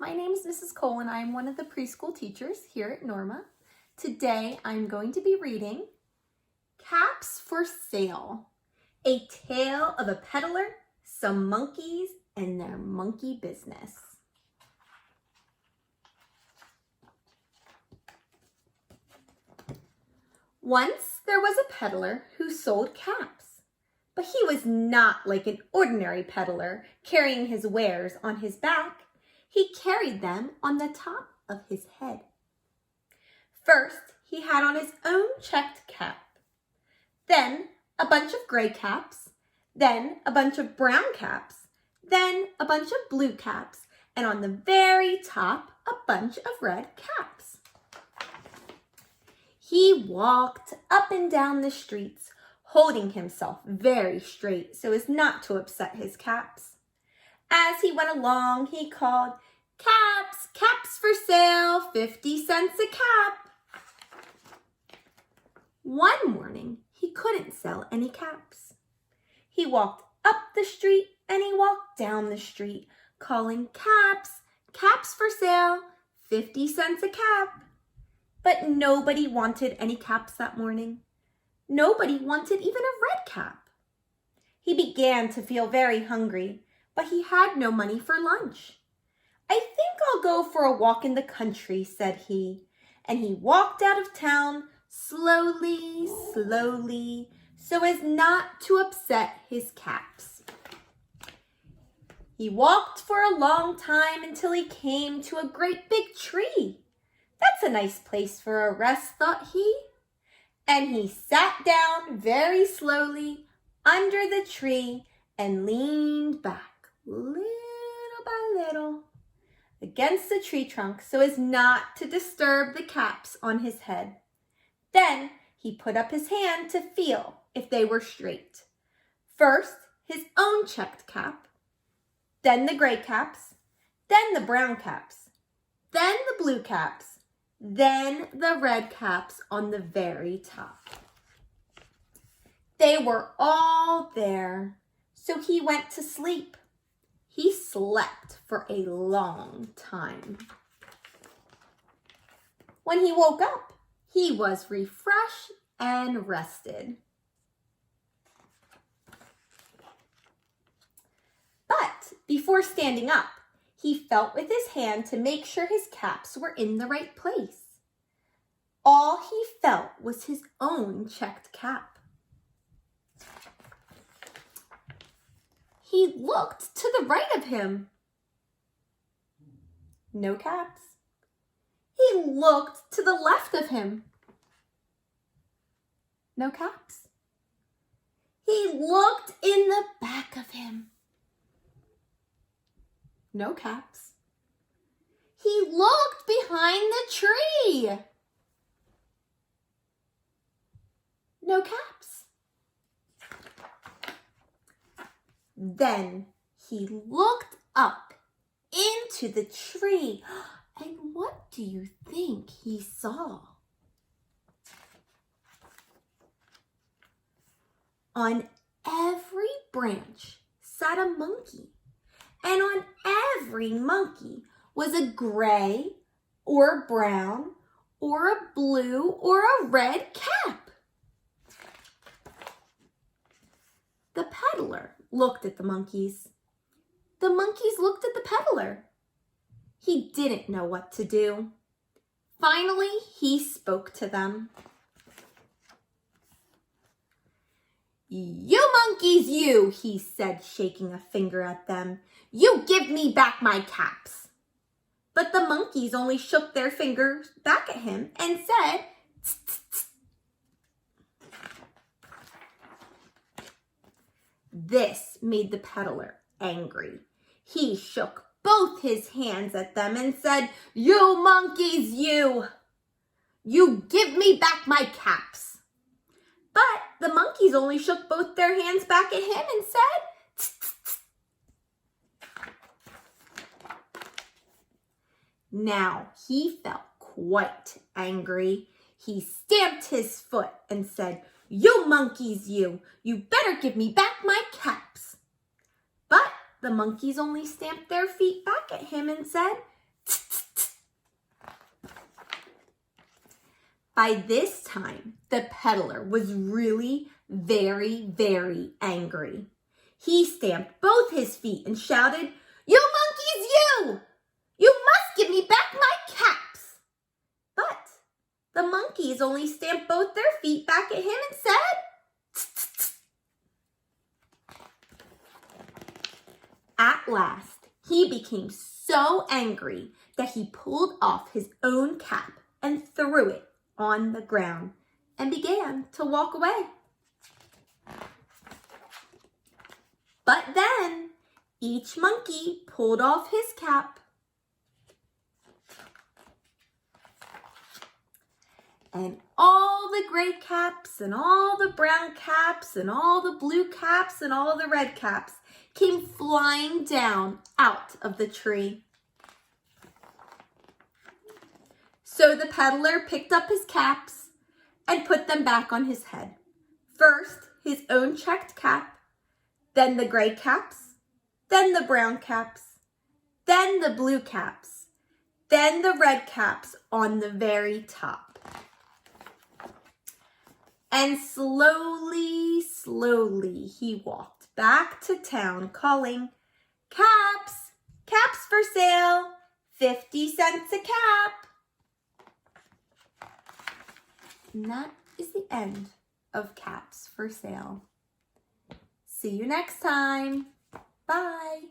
My name is Mrs. Cole and I am one of the preschool teachers here at Norma. Today I'm going to be reading Caps for Sale, a tale of a peddler, some monkeys, and their monkey business. Once there was a peddler who sold caps, but he was not like an ordinary peddler carrying his wares on his back. He carried them on the top of his head. First, he had on his own checked cap, then a bunch of gray caps, then a bunch of brown caps, then a bunch of blue caps, and on the very top, a bunch of red caps. He walked up and down the streets, holding himself very straight so as not to upset his caps. As he went along, he called, "Caps, caps for sale, 50 cents a cap." One morning, he couldn't sell any caps. He walked up the street and he walked down the street, calling, "Caps, caps for sale, 50 cents a cap." But nobody wanted any caps that morning. Nobody wanted even a red cap. He began to feel very hungry, but he had no money for lunch. "I think I'll go for a walk in the country," said he, and he walked out of town slowly, slowly, so as not to upset his caps. He walked for a long time until he came to a great big tree. "That's a nice place for a rest," thought he, and he sat down very slowly under the tree and leaned back little by little against the tree trunk so as not to disturb the caps on his head. Then he put up his hand to feel if they were straight. First, his own checked cap, then the gray caps, then the brown caps, then the blue caps, then the red caps on the very top. They were all there, so he went to sleep. He slept for a long time. When he woke up, he was refreshed and rested. But before standing up, he felt with his hand to make sure his caps were in the right place. All he felt was his own checked cap. He looked to the right of him. No caps. He looked to the left of him. No caps. He looked in the back of him. No caps. He looked behind the tree. No caps. Then he looked up into the tree, and what do you think he saw? On every branch sat a monkey, and on every monkey was a gray or a brown or a blue or a red cap. The peddler looked at the monkeys. The monkeys looked at the peddler. He didn't know what to do. Finally, he spoke to them. "You monkeys, you," he said, shaking a finger at them. "You give me back my caps." But the monkeys only shook their fingers back at him and said, "Tss, tss, tss." This made the peddler angry. He shook both his hands at them and said, "You monkeys, you give me back my caps." But the monkeys only shook both their hands back at him and said, "Tss, tss, tss." Now he felt quite angry. He stamped his foot and said, "You monkeys, you better give me back my caps." But the monkeys only stamped their feet back at him and said, By this time, the peddler was really very, very angry. He stamped both his feet and shouted, "You monkeys, you! You must give me back my caps!" But the monkeys only stamped both their feet back at him and said, "Tsk, tsk, tsk." At last, he became so angry that he pulled off his own cap and threw it on the ground and began to walk away. But then each monkey pulled off his cap and all the gray caps and all the brown caps and all the blue caps and all the red caps came flying down out of the tree. So the peddler picked up his caps and put them back on his head. First, his own checked cap, then the gray caps, then the brown caps, then the blue caps, then the red caps on the very top. And slowly, slowly, he walked back to town calling, "Caps, caps for sale, 50 cents a cap." And that is the end of Caps for Sale. See you next time. Bye.